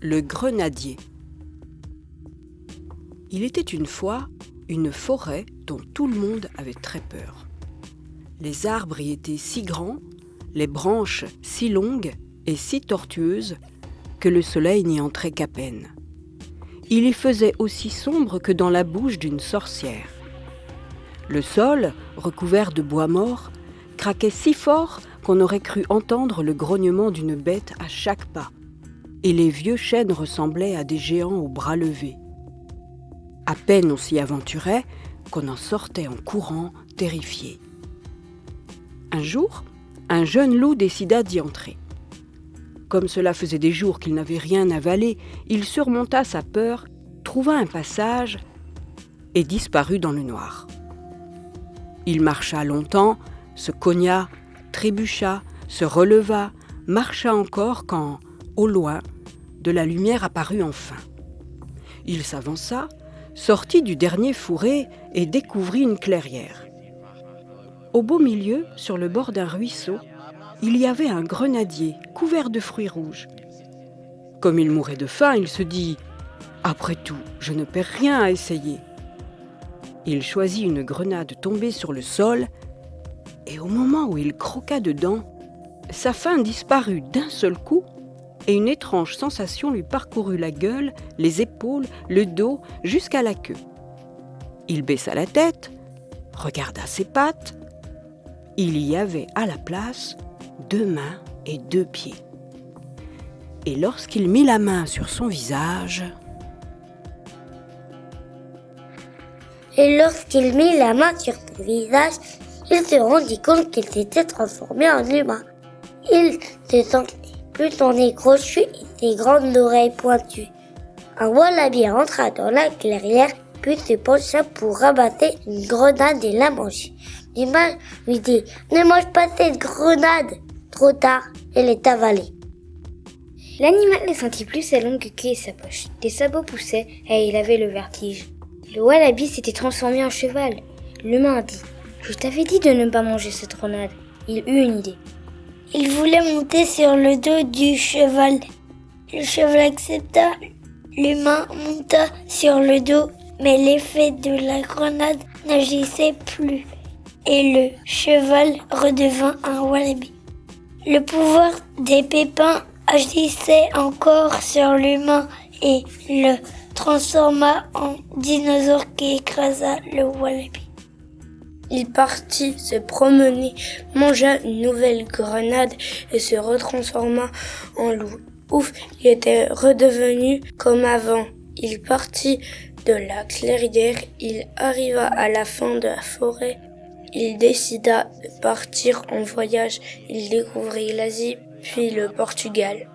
le grenadier. Il était une fois une forêt dont tout le monde avait très peur. Les arbres y étaient si grands, les branches si longues et si tortueuses que le soleil n'y entrait qu'à peine. Il y faisait aussi sombre que dans la bouche d'une sorcière. Le sol, recouvert de bois mort, craquait si fort qu'on aurait cru entendre le grognement d'une bête à chaque pas, et les vieux chênes ressemblaient à des géants aux bras levés. À peine on s'y aventurait qu'on en sortait en courant, terrifié. Un jour, un jeune loup décida d'y entrer. Comme cela faisait des jours qu'il n'avait rien avalé, il surmonta sa peur, trouva un passage et disparut dans le noir. Il marcha longtemps, se cogna, trébucha, se releva, marcha encore quand, au loin, de la lumière apparut enfin. Il s'avança, sortit du dernier fourré et découvrit une clairière. Au beau milieu, sur le bord d'un ruisseau, il y avait un grenadier couvert de fruits rouges. Comme il mourait de faim, il se dit « Après tout, je ne perds rien à essayer ». Il choisit une grenade tombée sur le sol et au moment où il croqua dedans, sa faim disparut d'un seul coup et une étrange sensation lui parcourut la gueule, les épaules, le dos, jusqu'à la queue. Il baissa la tête, regarda ses pattes. Il y avait à la place 2 mains et 2 pieds. Et lorsqu'il mit la main sur son visage... il se rendit compte qu'il s'était transformé en humain. Il se sentit plus son nez crochu et ses grandes oreilles pointues. Un wallaby entra dans la clairière, puis se pencha pour ramasser une grenade et la manger. L'humain lui dit « Ne mange pas cette grenade !» Trop tard, elle est avalée. L'animal ne sentit plus sa longue queue et sa poche. Des sabots poussaient et il avait le vertige. Le wallaby s'était transformé en cheval. L'humain dit « Je t'avais dit de ne pas manger cette grenade. » Il eut une idée. Il voulait monter sur le dos du cheval. Le cheval accepta. L'humain monta sur le dos, mais l'effet de la grenade n'agissait plus. Et le cheval redevint un wallaby. Le pouvoir des pépins agissait encore sur l'humain et le transforma en dinosaure qui écrasa le wallaby. Il partit se promener, mangea une nouvelle grenade et se retransforma en loup. Ouf, il était redevenu comme avant. Il partit de la clairière, il arriva à la fin de la forêt. Il décida de partir en voyage. Il découvrit l'Asie, puis le Portugal.